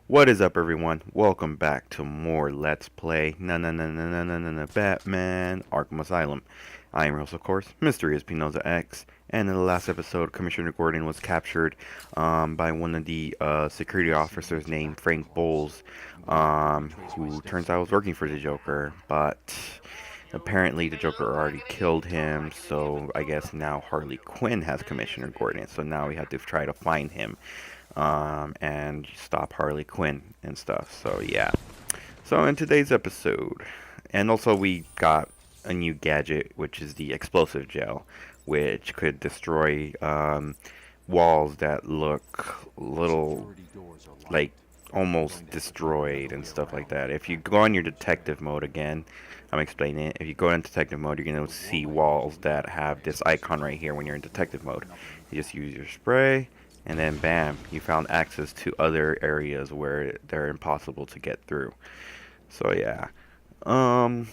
What is up, everyone? Welcome back to more Let's Play Batman Arkham Asylum. I am your host, of course, Mr. Espinoza X, and in the last episode, Commissioner Gordon was captured by one of the security officers named Frank Bowles, who turns out was working for the Joker, but apparently the Joker already killed him, so I guess now Harley Quinn has Commissioner Gordon, so now we have to try to find him and stop Harley Quinn and stuff. So yeah. So in today's episode, and also we got a new gadget, which is the explosive gel, which could destroy walls that look little like almost destroyed and stuff like that. If you go on your detective mode again, I'm explaining it. If you go in detective mode, you're gonna see walls that have this icon right here when you're in detective mode. You just use your spray, and then bam, you found access to other areas where they're impossible to get through. So yeah. And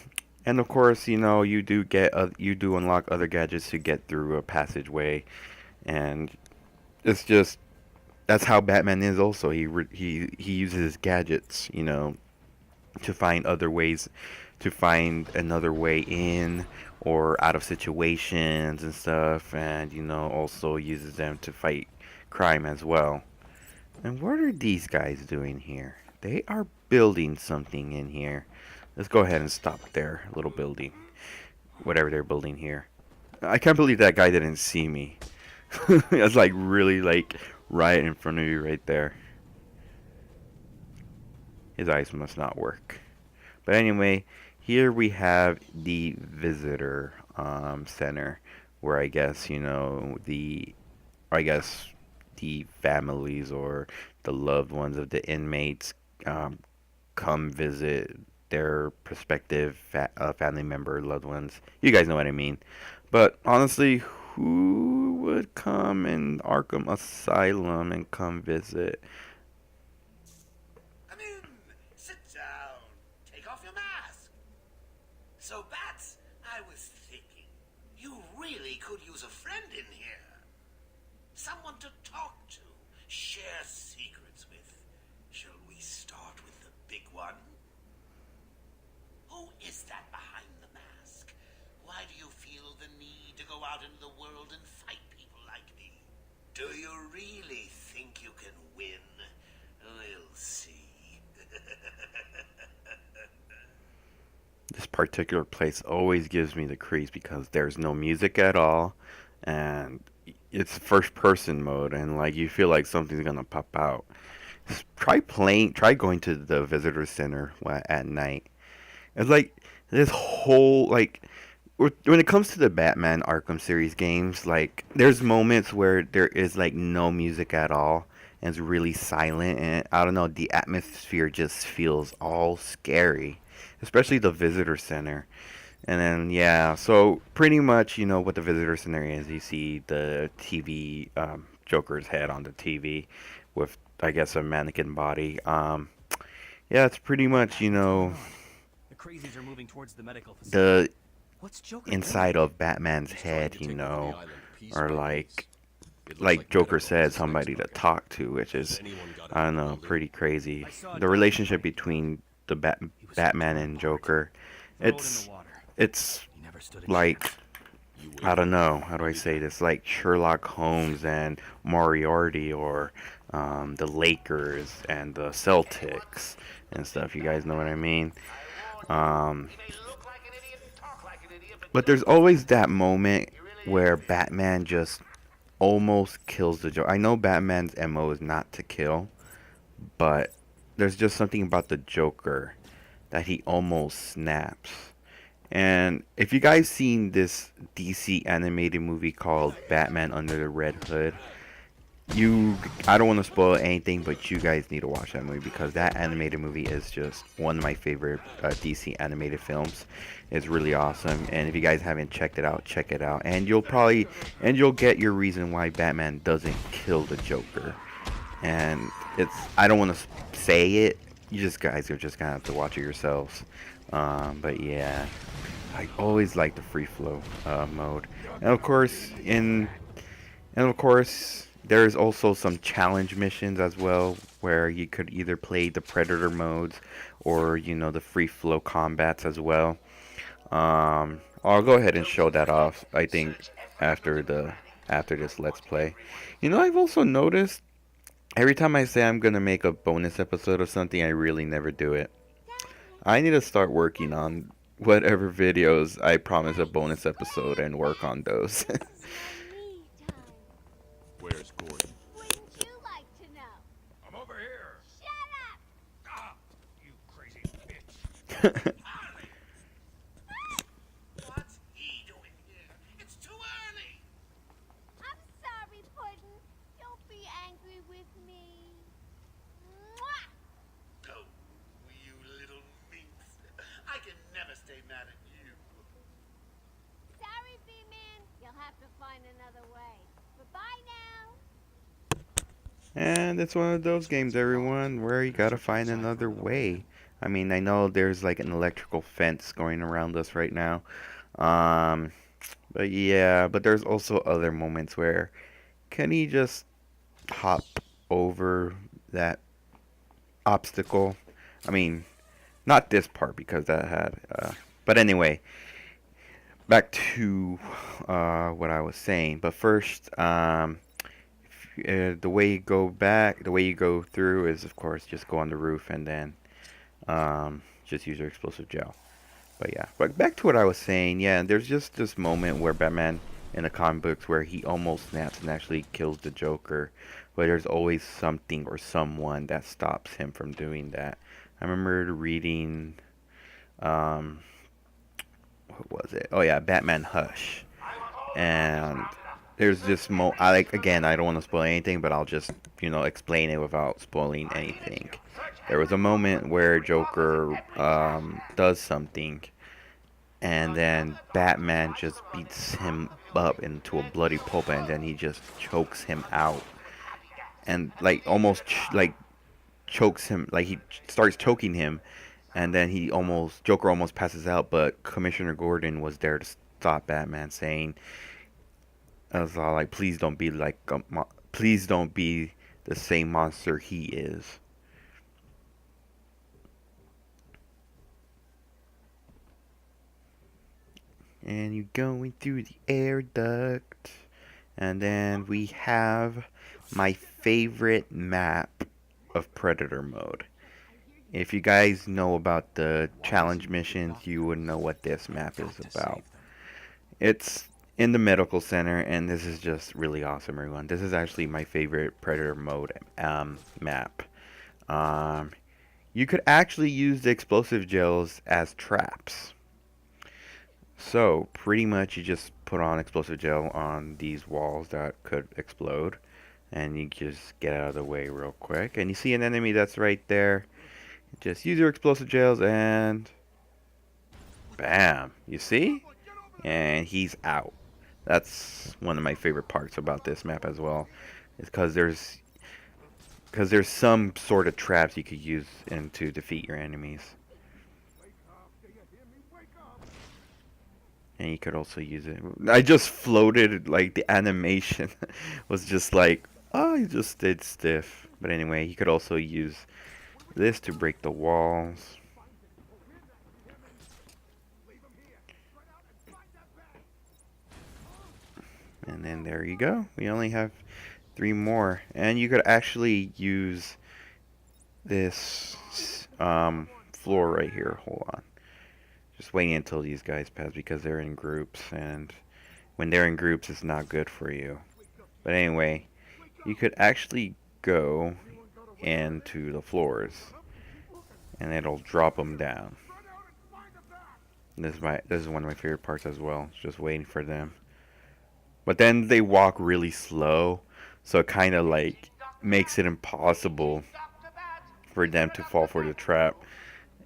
of course, you do unlock other gadgets to get through a passageway, and it's just that's how Batman is. Also, he uses gadgets, to find other ways, to find another way in or out of situations and stuff, and also uses them to fight crime as well. And what are these guys doing here? They are building something in here. Let's go ahead and stop their little building, whatever they're building here. I can't believe that guy didn't see me. It's like really like right in front of you right there. His eyes must not work. But anyway, here we have the visitor center, where I guess the families or the loved ones of the inmates come visit their prospective family member, loved ones. You guys know what I mean. But honestly, who would come in Arkham Asylum and come visit? Come in, sit down, take off your mask. So, Bats, I was thinking, you really could use a friend in here. Someone to talk to, share secrets with. Shall we start with the big one? Who is that behind the mask? Why do you feel the need to go out into the world and fight people like me? Do you really think you can win? We'll see. This particular place always gives me the creeps because there's no music at all, and it's first person mode, and like you feel like something's gonna pop out. Try going to the visitor center at night. It's like this whole like when it comes to the Batman Arkham series games, like there's moments where there is like no music at all and it's really silent, and I don't know, the atmosphere just feels all scary, especially the visitor center. And then yeah, so pretty much what the visitor center is. You see the TV, Joker's head on the TV with I guess a mannequin body. Yeah, it's pretty much Crazies are moving towards the medical the facility. What's Joker inside doing? of Batman's head, or like Joker said, somebody to talk to, which is I don't know, pretty crazy. The relationship between the Batman and Joker, it's it's like I don't know, how do I say this? Like Sherlock Holmes and Moriarty, or the Lakers and the Celtics and stuff. You guys know what I mean? Um, but there's always that moment where Batman just almost kills the Joker. I know Batman's MO is not to kill, but there's just something about the Joker that he almost snaps. And if you guys seen this DC animated movie called Batman Under the Red Hood, I don't want to spoil anything, but you guys need to watch that movie because that animated movie is just one of my favorite DC animated films. It's really awesome, and if you guys haven't checked it out, check it out, and you'll get your reason why Batman doesn't kill the Joker. And I don't want to say it. You guys are just gonna have to watch it yourselves. But yeah, I always like the free flow mode, and of course There's also some challenge missions as well, where you could either play the predator modes or the free flow combats as well. I'll go ahead and show that off, I think, after this let's play. I've also noticed every time I say I'm gonna make a bonus episode of something, I really never do it. I need to start working on whatever videos I promise a bonus episode and work on those. Where's Gordon? Wouldn't you like to know? I'm over here. Shut up! Ah, you crazy bitch. Harley! What's he doing here? It's too early! I'm sorry, Puddin'. Don't be angry with me. Mwah! Go, you little minx. I can never stay mad at you. Sorry, B-Man. You'll have to find another way. Goodbye now. And it's one of those games, everyone, where you gotta find another way. I mean, I know there's like an electrical fence going around us right now. Um, but yeah, but there's also other moments where can he just hop over that obstacle? I mean, not this part because that had. But anyway, back to what I was saying. But first, the way you go through is, of course, just go on the roof and then just use your explosive gel. But yeah, but back to what I was saying. Yeah, there's just this moment where Batman in the comic books where he almost snaps and actually kills the Joker, but there's always something or someone that stops him from doing that. I remember reading, what was it? Oh yeah, Batman Hush, and there's this again, I don't want to spoil anything, but I'll just explain it without spoiling anything. There was a moment where Joker does something, and then Batman just beats him up into a bloody pulp, and then he just chokes him out, and almost chokes him, he starts choking him, and then Joker almost passes out, but Commissioner Gordon was there to stop Batman, saying, I was all like, please don't be please don't be the same monster he is. And you're going through the air duct. And then we have my favorite map of Predator mode. If you guys know about the challenge missions, you would know what this map is about. It's in the medical center, and this is just really awesome, everyone. This is actually my favorite Predator mode map. You could actually use the explosive gels as traps. So pretty much you just put on explosive gel on these walls that could explode, and you just get out of the way real quick, and you see an enemy that's right there. Just use your explosive gels and bam, you see? And he's out. That's one of my favorite parts about this map as well, is because there's some sort of traps you could use to defeat your enemies. And you could also use it. I just floated, the animation was just oh, you just stayed stiff. But anyway, you could also use this to break the walls. And then there you go. We only have 3 more. And you could actually use this floor right here. Hold on. Just waiting until these guys pass because they're in groups. And when they're in groups, it's not good for you. But anyway, you could actually go into the floors. And it'll drop them down. This is one of my favorite parts as well. Just waiting for them. But then they walk really slow, so it kind of makes it impossible for them to fall for the trap.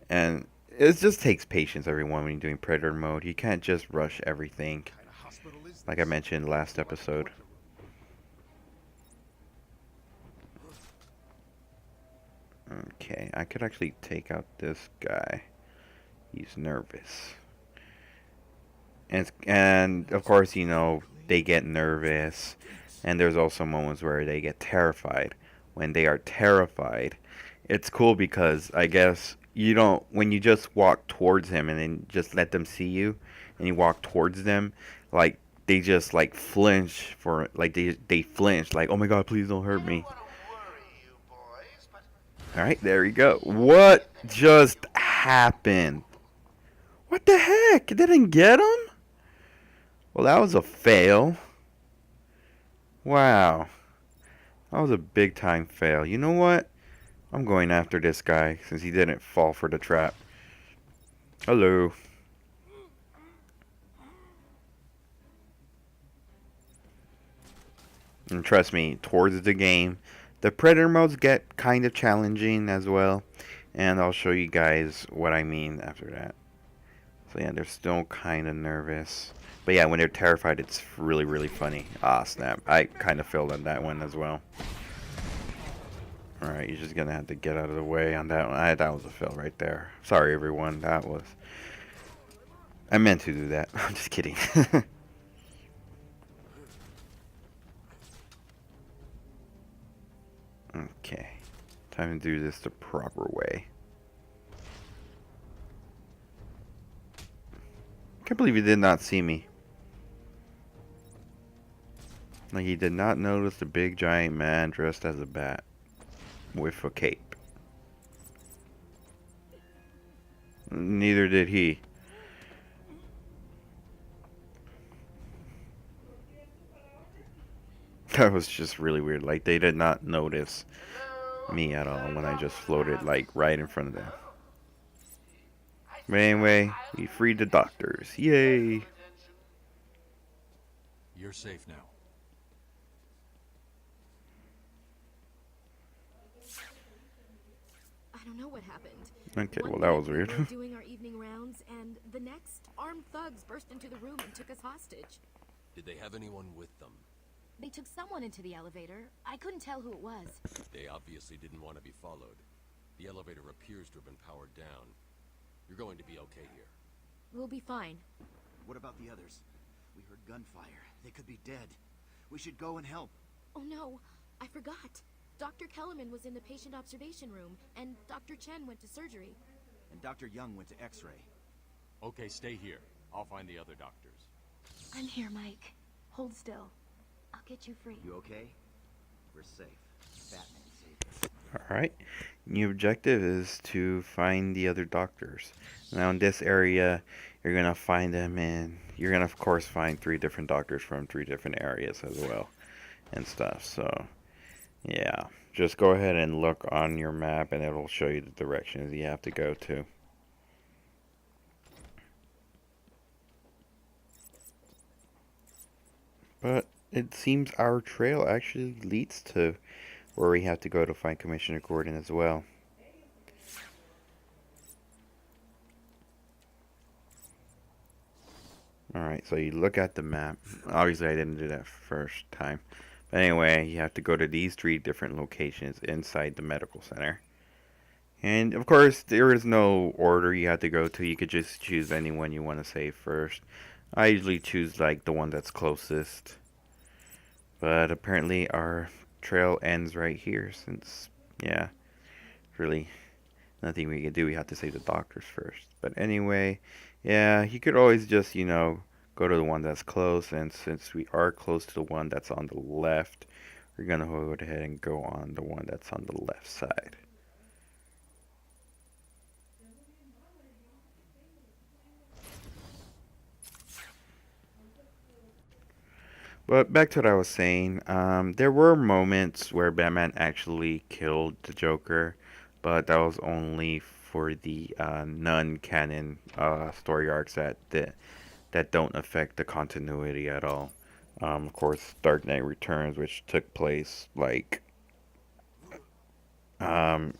And it just takes patience, everyone, when you're doing Predator mode. You can't just rush everything, like I mentioned last episode. Okay, I could actually take out this guy. He's nervous. And of course, they get nervous And there's also moments where they get terrified. When they are terrified, it's cool because I guess you don't, when you just walk towards him and then just let them see you and you walk towards them, like they just like flinch for like they flinch like, oh my god, please don't hurt me. All right, there you go. What just happened? What the heck? It didn't get him? Well, that was a fail. Wow. That was a big time fail. You know what? I'm going after this guy since he didn't fall for the trap. Hello. And trust me, towards the game, the predator modes get kind of challenging as well. And I'll show you guys what I mean after that. So yeah, they're still kind of nervous. But yeah, when they're terrified, it's really, really funny. Ah, snap. I kind of failed on that one as well. Alright, you're just gonna have to get out of the way on that one. That was a fail right there. Sorry, everyone. That was... I meant to do that. I'm just kidding. Okay. Time to do this the proper way. Can't believe he did not see me. Like he did not notice the big giant man dressed as a bat with a cape. Neither did he. That was just really weird. Like they did not notice me at all when I just floated like right in front of them. But anyway, we freed the doctors. Yay! You're safe now. I don't know what happened. Okay, One well that was minute weird. we were doing our evening rounds, and the next, armed thugs burst into the room and took us hostage. Did they have anyone with them? They took someone into the elevator. I couldn't tell who it was. They obviously didn't want to be followed. The elevator appears to have been powered down. You're going to be okay here. We'll be fine. What about the others? We heard gunfire. They could be dead. We should go and help. Oh no, I forgot. Dr. Kellerman was in the patient observation room, and Dr. Chen went to surgery. And Dr. Young went to X-ray. Okay, stay here. I'll find the other doctors. I'm here, Mike. Hold still. I'll get you free. You okay? We're safe. Batman saved us. Alright. New objective is to find the other doctors. Now in this area, you're going to find them in... You're going to, of course, find 3 different doctors from 3 different areas as well. And stuff, so... Yeah. Just go ahead and look on your map and it'll show you the directions you have to go to. But it seems our trail actually leads to where we have to go to find Commissioner Gordon as well. Alright, so you look at the map. Obviously I didn't do that first time. But anyway, you have to go to these 3 different locations inside the medical center. And of course, there is no order you have to go to. You could just choose any one you want to save first. I usually choose like the one that's closest. But apparently our trail ends right here since, yeah, really nothing we can do. We have to save the doctors first. But anyway, yeah, you could always just, you know, go to the one that's close. And since we are close to the one that's on the left, we're going to go ahead and go on the one that's on the left side. But back to what I was saying, there were moments where Batman actually killed the Joker, but that was only for the non-canon story arcs that don't affect the continuity at all. Of course, Dark Knight Returns, which took place like,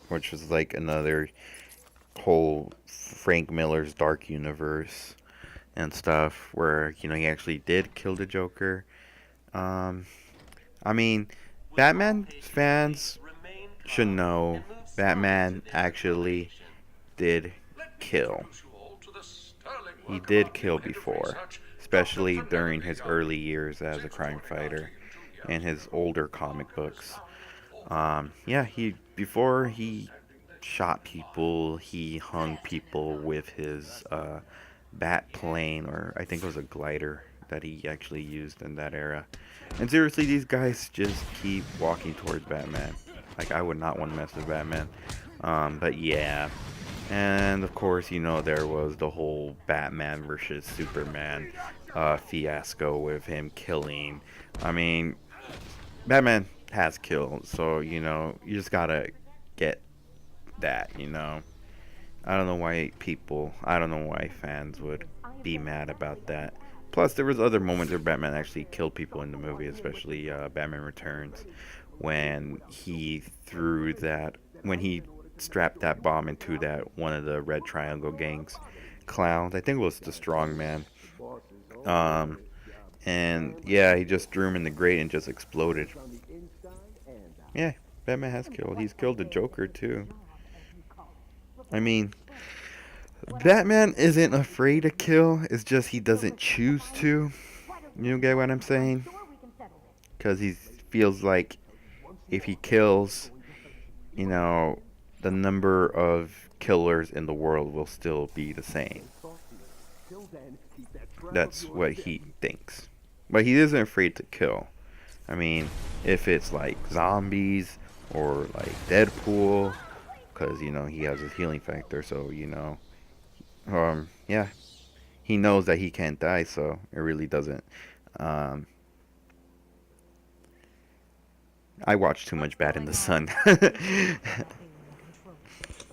which was like another whole Frank Miller's Dark Universe and stuff, where, you know, he actually did kill the Joker. I mean, Batman fans should know Batman actually did kill. He did kill before, especially during his early years as a crime fighter. in his older comic books. Yeah, before he shot people, he hung people with his bat plane, or I think it was a glider that he actually used in that era. And seriously, these guys just keep walking towards Batman. Like, I would not want to mess with Batman. But yeah. And of course, there was the whole Batman versus Superman fiasco with him killing. I mean, Batman has killed, so, you just gotta get that, I don't know why fans would be mad about that. Plus, there was other moments where Batman actually killed people in the movie, especially Batman Returns, when he strapped that bomb into that one of the Red Triangle gang's clowns. I think it was the Strong Man. And yeah, he just threw him in the grate and just exploded. Yeah, Batman has killed. He's killed the Joker too. I mean, Batman isn't afraid to kill. It's just he doesn't choose to. You get what I'm saying? Because he feels like if he kills, the number of killers in the world will still be the same. That's what he thinks. But he isn't afraid to kill. I mean, if it's like zombies or like Deadpool, because, he has his healing factor, so, yeah. He knows that he can't die, so it really doesn't. I watch too much Bad in the Sun. Is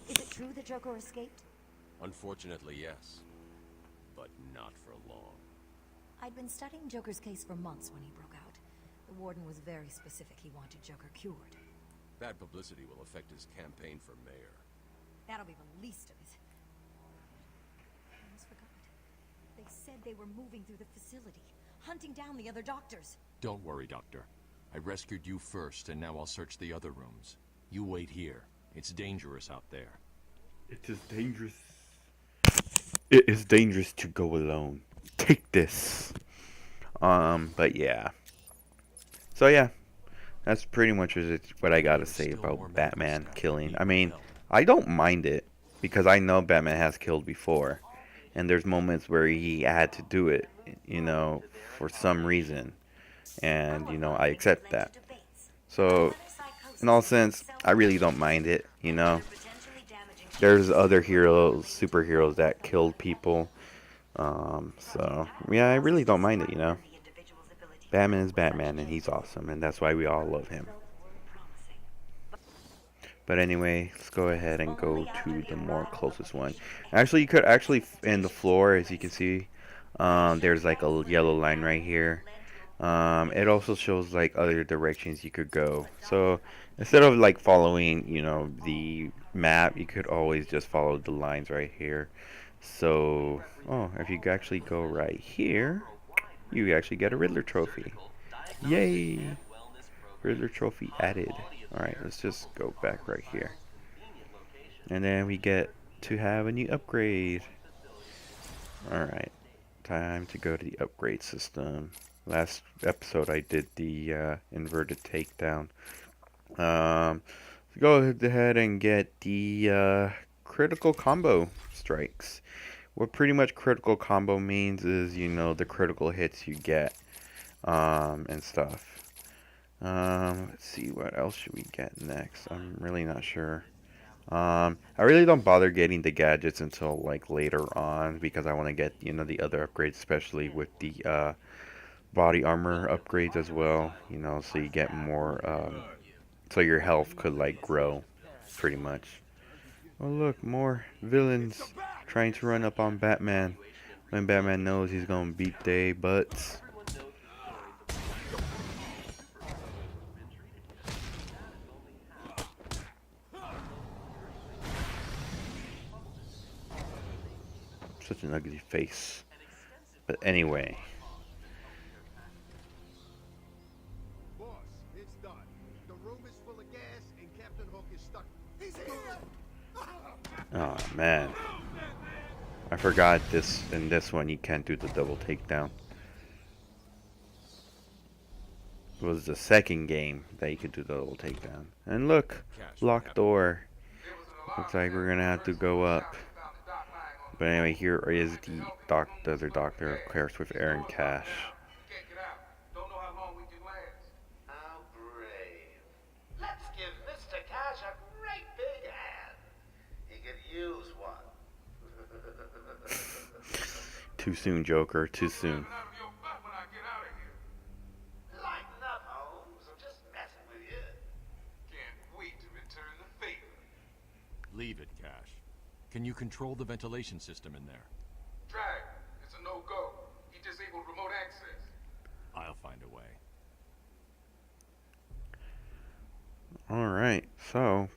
it true the Joker escaped? Unfortunately, yes. But not for long. I'd been studying Joker's case for months when he broke out. The warden was very specific he wanted Joker cured. Bad publicity will affect his campaign for mayor. That'll be the least of it. I almost forgot. They said they were moving through the facility, hunting down the other doctors. Don't worry, Doctor. I rescued you first, and now I'll search the other rooms. You wait here. It's dangerous out there. It is dangerous. It is dangerous to go alone. Take this. But yeah. So yeah, that's pretty much what I gotta say about Batman killing. I mean, I don't mind it because I know Batman has killed before, and there's moments where he had to do it, for some reason, and I accept that. So, in all sense, I really don't mind it. There's other superheroes that killed people. So yeah, I really don't mind it. Batman is Batman, and he's awesome, and that's why we all love him. But anyway, let's go ahead and go to the more closest one. Actually, you could in the floor, as you can see, there's like a yellow line right here. It also shows like other directions you could go. So instead of like following, the map, you could always just follow the lines right here. So, if you actually go right here, you actually get a Riddler trophy. Yay! Riddler trophy added. Alright, let's just go back right here. And then we get to have a new upgrade. Alright, time to go to the upgrade system. Last episode I did the inverted takedown. Go ahead and get the critical combo strikes. What pretty much critical combo means is, the critical hits you get, and stuff. Let's see, what else should we get next? I'm really not sure. I really don't bother getting the gadgets until like later on, because I want to get, the other upgrades, especially with the body armor upgrades as well, so you get more, so your health could like grow, pretty much. Oh look, more villains trying to run up on Batman when Batman knows he's gonna beat their butts. Such an ugly face. But anyway. Boss, it's done. The room is full of gas and Captain Hook is stuck. He's here! Oh man. I forgot in this one you can't do the double takedown. was the second game that you could do the little takedown. And look, Cash, locked door. Looks like we're gonna have to go up. But anyway, here is the other doctor, of course, with Aaron Cash. How brave. Let's give Mr. Cash a great big hand. He could use one. Too soon, Joker. Too soon. Lighten up, Holmes. I'm just messing with you. Can't wait to return the favor. Leave it, Cash. Can you control the ventilation system in there? Drag. It's a no-go. He disabled remote access. I'll find a way. Alright, so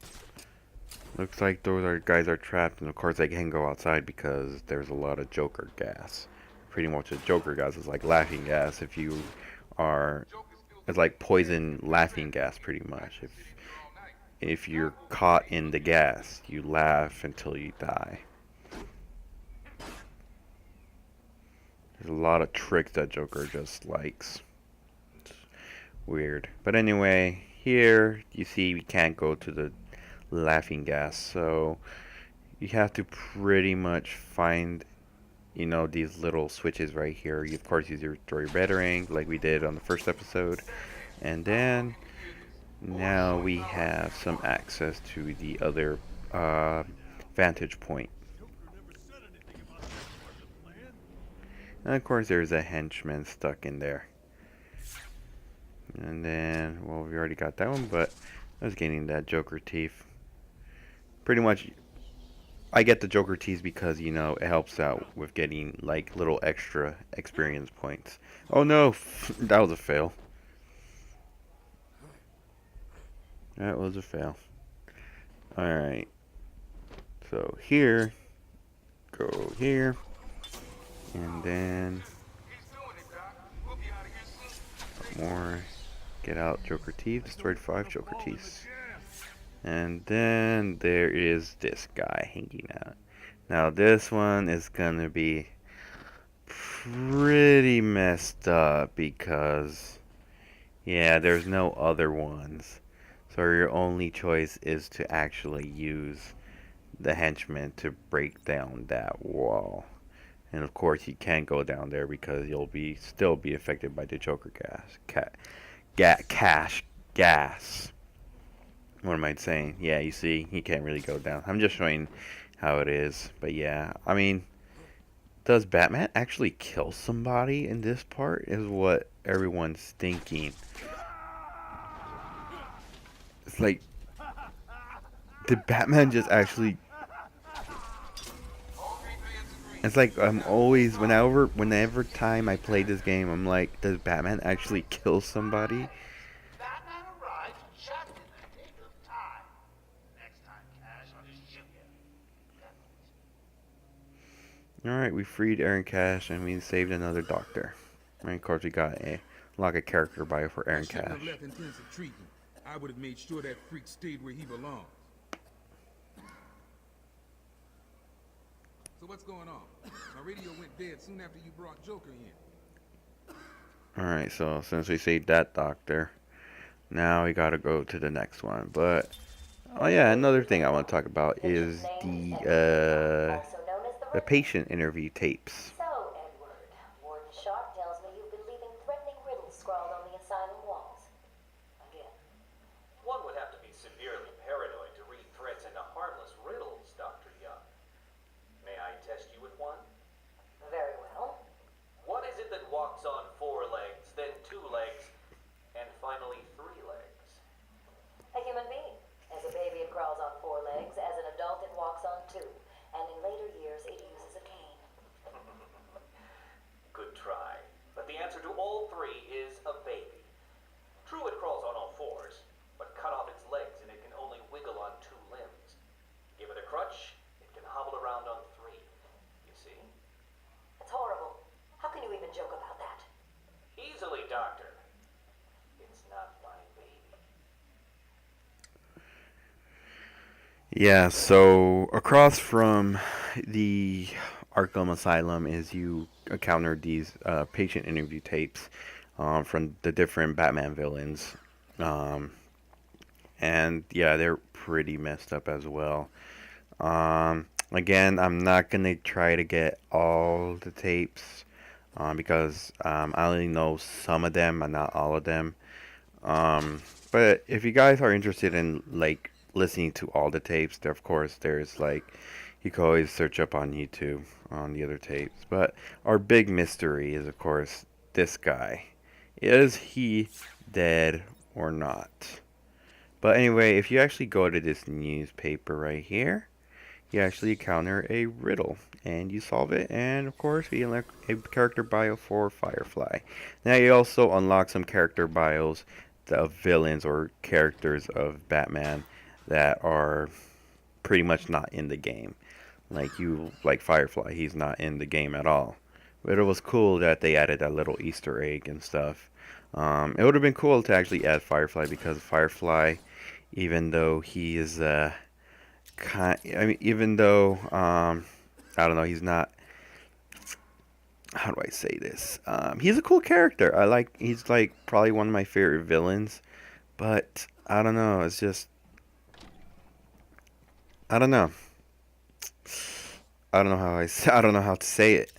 looks like those guys are trapped, and of course they can go outside because there's a lot of Joker gas. Pretty much the Joker gas is like laughing gas. If you are, it's like poison laughing gas pretty much. If you're caught in the gas, you laugh until you die. There's a lot of tricks that Joker just likes. It's weird. But anyway, here you see we can't go to the laughing gas, so you have to pretty much find, you know, these little switches right here. You of course use your red ring like we did on the first episode, and then now we have some access to the other vantage point. And of course there's a henchman stuck in there. And then, well, we already got that one, but I was getting that Joker teeth. Pretty much, I get the Joker teeth because, you know, it helps out with getting, like, little extra experience points. Oh no, that was a fail. That was a fail. Alright. So here, go here, and then more. Get out Joker teeth. Destroyed 5 Joker teeth. And then there is this guy hanging out. Now this one is gonna be pretty messed up because, yeah, there's no other ones. So your only choice is to actually use the henchman to break down that wall. And of course you can't go down there because you'll still be affected by the Joker gas. What am I saying? Yeah, you see, he can't really go down. I'm just showing how it is. But yeah, I mean, does Batman actually kill somebody in this part? Is what everyone's thinking. It's like, did Batman just actually... It's like I'm always, whenever time I play this game, I'm like, does Batman actually kill somebody? Batman arrived just in the nick of time. Next time, Cash, I'll just shoot you. Alright, we freed Aaron Cash and we saved another doctor. And of course we got a like a character bio for Aaron Cash. Have left intensive treatment. I would have made sure that freak stayed where he belongs. So what's going on? My radio went dead soon after you brought Joker in. Alright, so since we saved that doctor, now we gotta go to the next one. But, oh yeah, another thing I want to talk about is the patient interview tapes. So, Edward, Warden Sharp tells me you've been leaving threatening riddles scrawled on the asylum walls. Again. One would have to be severely paranoid to read threats into harmless riddles, Dr. Young. May I test you with one? Very well. What is it that walks on 4 legs, then 2 legs, and finally 3 legs? A human being. As a baby, it crawls on 4 legs. As an adult, it walks on 2. And in later years, it uses a cane. Good try. But the answer to all 3 is a baby. True, it crawls on all 4s, but cut off its legs and it can only wiggle on 2 limbs. Give it a crutch, it can hobble around on 3. You see? It's horrible. How can you even joke about that? Easily, Doctor. It's not my baby. Yeah, so across from the Arkham Asylum is you encounter these patient interview tapes. from the different Batman villains. And yeah, they're pretty messed up as well. Again, I'm not gonna try to get all the tapes because I only know some of them and not all of them. But if you guys are interested in like listening to all the tapes, there, of course, there's like you can always search up on YouTube on the other tapes. But our big mystery is, of course, this guy. Is he dead or not? But anyway, if you actually go to this newspaper right here, you actually encounter a riddle and you solve it, and of course we unlock a character bio for Firefly. Now you also unlock some character bios of villains or characters of Batman that are pretty much not in the game. Like Firefly, he's not in the game at all. But it was cool that they added that little Easter egg and stuff. It would have been cool to actually add Firefly, because Firefly, even though he is even though I don't know, he's not. How do I say this? He's a cool character. He's like probably one of my favorite villains, but I don't know. It's just I don't know. I don't know how to say it.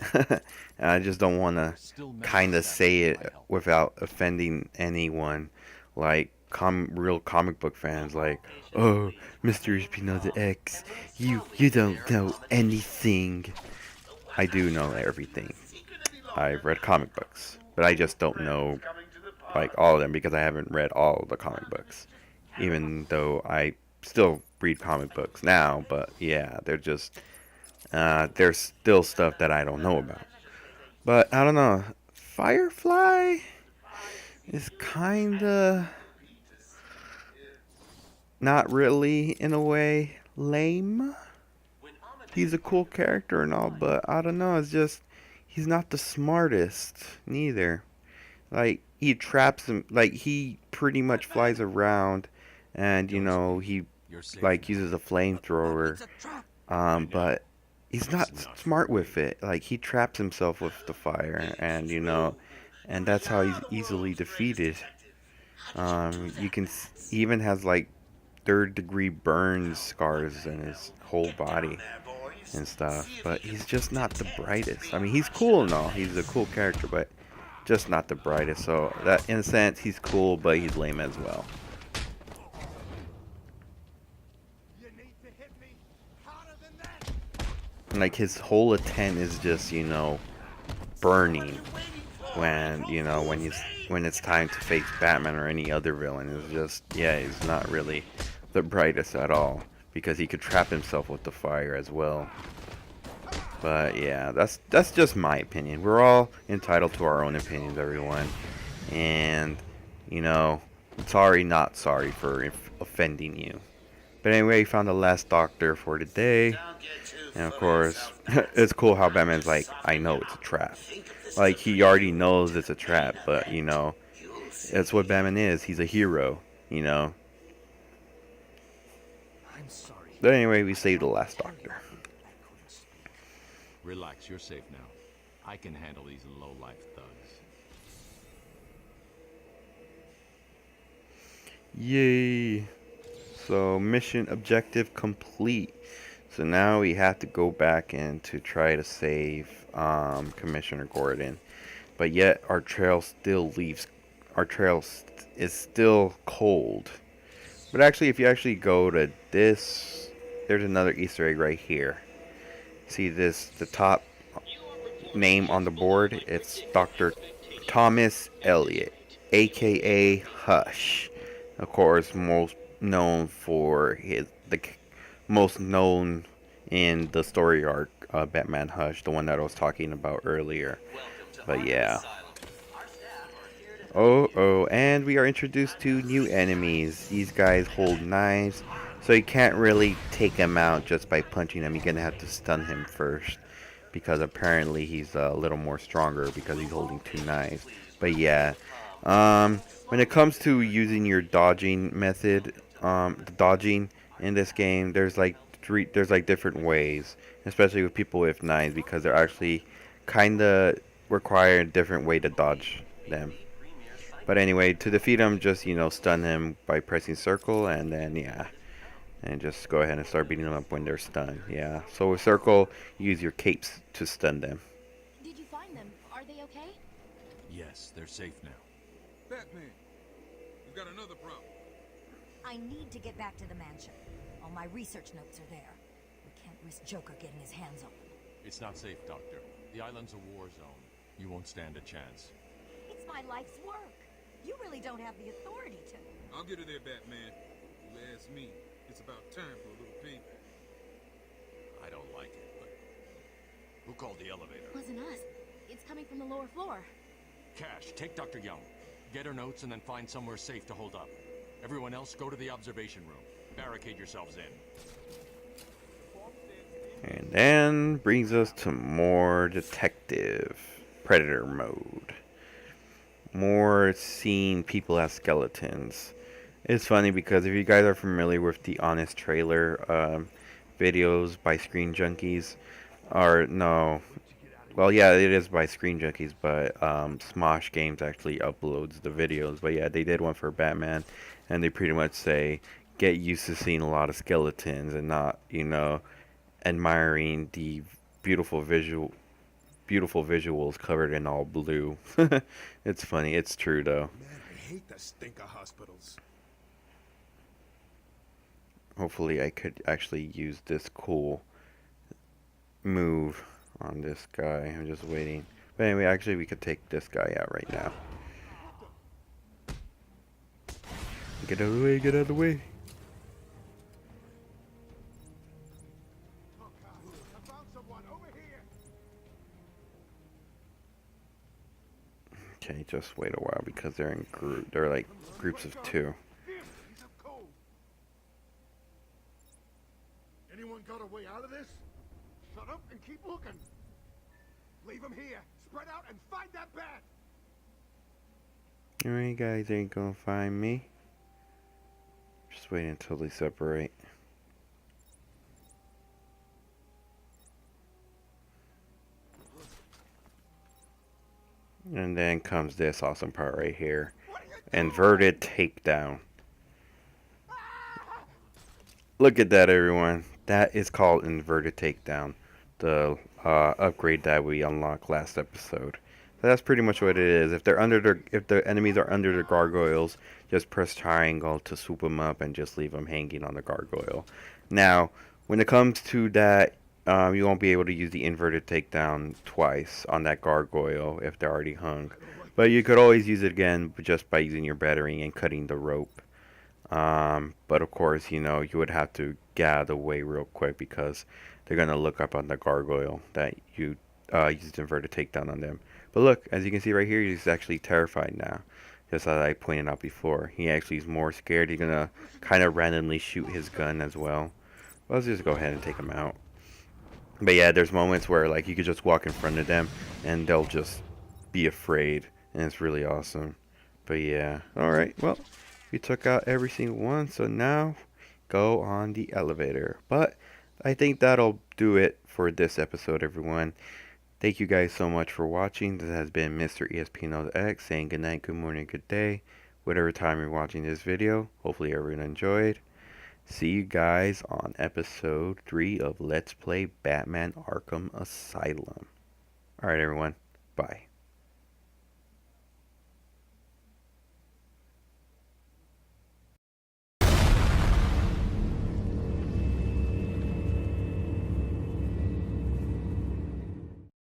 And I just don't want to kind of say it without offending anyone, like real comic book fans. Like, oh, Mr. Espinoza X, you don't know anything. I do know everything. I've read comic books, but I just don't know like all of them because I haven't read all the comic books. Even though I still read comic books now, but yeah, they're just there's still stuff that I don't know about. But I don't know. Firefly is kinda not really, in a way, lame. He's a cool character and all, but I don't know, it's just he's not the smartest neither. Like, he traps him, like he pretty much flies around and he like uses a flamethrower, but he's not smart with it. Like, he traps himself with the fire, and and that's how he's easily defeated. He even has like third-degree burn scars in his whole body and stuff, but he's just not the brightest. I mean, he's cool and all. He's a cool character, but just not the brightest. So that, in a sense, he's cool, but he's lame as well. Like, his whole intent is just, burning when, when it's time to face Batman or any other villain. It's just, yeah, he's not really the brightest at all, because he could trap himself with the fire as well. But yeah, that's just my opinion. We're all entitled to our own opinions, everyone. And, sorry, not sorry for offending you. But anyway, we found the last doctor for today. And of course, it's cool how Batman's like, I know it's a trap. Like, he already knows it's a trap, but, that's what Batman is. He's a hero, I'm sorry. But anyway, we saved the last doctor. Relax, you're safe now. I can handle these low-life thugs. Yay. So, mission objective complete. So now we have to go back in to try to save Commissioner Gordon. But yet our trail is still cold. But actually, if you actually go to this, there's another Easter egg right here. See this, the top name on the board? It's Dr. Thomas Elliot, aka Hush. Of course, most known for most known in the story arc, Batman Hush, the one that I was talking about earlier. But yeah. And we are introduced to new enemies. These guys hold knives, so you can't really take him out just by punching him. You're gonna have to stun him first, because apparently he's a little more stronger because he's holding two knives. But yeah, when it comes to using your dodging method, dodging in this game, there's like different ways, especially with people with knives, because they're actually kind of require a different way to dodge them. But anyway, to defeat him, just, you know, stun him by pressing circle, and then, yeah. And just go ahead and start beating them up when they're stunned. Yeah. So with circle, use your capes to stun them. Did you find them? Are they okay? Yes, they're safe now. Batman, we've got another problem. I need to get back to the mansion. All my research notes are there. We can't risk Joker getting his hands on them. It's not safe, Doctor. The island's a war zone. You won't stand a chance. It's my life's work. You really don't have the authority to. I'll get her there, Batman. You ask me, it's about time for a little payback. I don't like it, but... Who called the elevator? Wasn't us. It's coming from the lower floor. Cash, take Dr. Young. Get her notes and then find somewhere safe to hold up. Everyone else, go to the observation room. Barricade yourselves in. And then brings us to more detective predator mode. More seeing people as skeletons. It's funny because if you guys are familiar with the Honest Trailer videos by Screen Junkies, or no, well, yeah, it is by Screen Junkies, but Smosh Games actually uploads the videos. But yeah, they did one for Batman, and they pretty much say, get used to seeing a lot of skeletons and not, you know, admiring the beautiful visuals covered in all blue. It's funny. It's true though. Man, I hate the stinker hospitals. Hopefully I could actually use this cool move on this guy. I'm just waiting. But anyway, actually we could take this guy out right now. Get out of the way, get out of the way. I found someone over here. Okay, just wait a while because they're in they're like groups of two. He's up cold. Anyone got a way out of this? Shut up and keep looking. Leave him here. Spread out and find that bat. Alright guys, ain't gonna find me. Just wait until they separate. And then comes this awesome part right here. Inverted takedown. Look at that, everyone. That is called inverted takedown. The upgrade that we unlocked last episode. So that's pretty much what it is. If the enemies are under the gargoyles, just press triangle to swoop them up and just leave them hanging on the gargoyle. Now, when it comes to that, you won't be able to use the inverted takedown twice on that gargoyle if they're already hung. But you could always use it again just by using your battering and cutting the rope. But of course, you know, you would have to get out of the way real quick because they're going to look up on the gargoyle that you used inverted takedown on them. But look, as you can see right here, he's actually terrified now. Just as I pointed out before. He actually is more scared. He's going to kind of randomly shoot his gun as well. Let's just go ahead and take him out. But yeah, there's moments where like you could just walk in front of them and they'll just be afraid. And it's really awesome. But yeah. Alright, well, we took out every single one. So now go on the elevator. But I think that'll do it for this episode, everyone. Thank you guys so much for watching. This has been Mr. ESPNozaX saying good night, good morning, good day. Whatever time you're watching this video. Hopefully everyone enjoyed. See you guys on episode 3 of Let's Play Batman Arkham Asylum. Alright everyone, bye.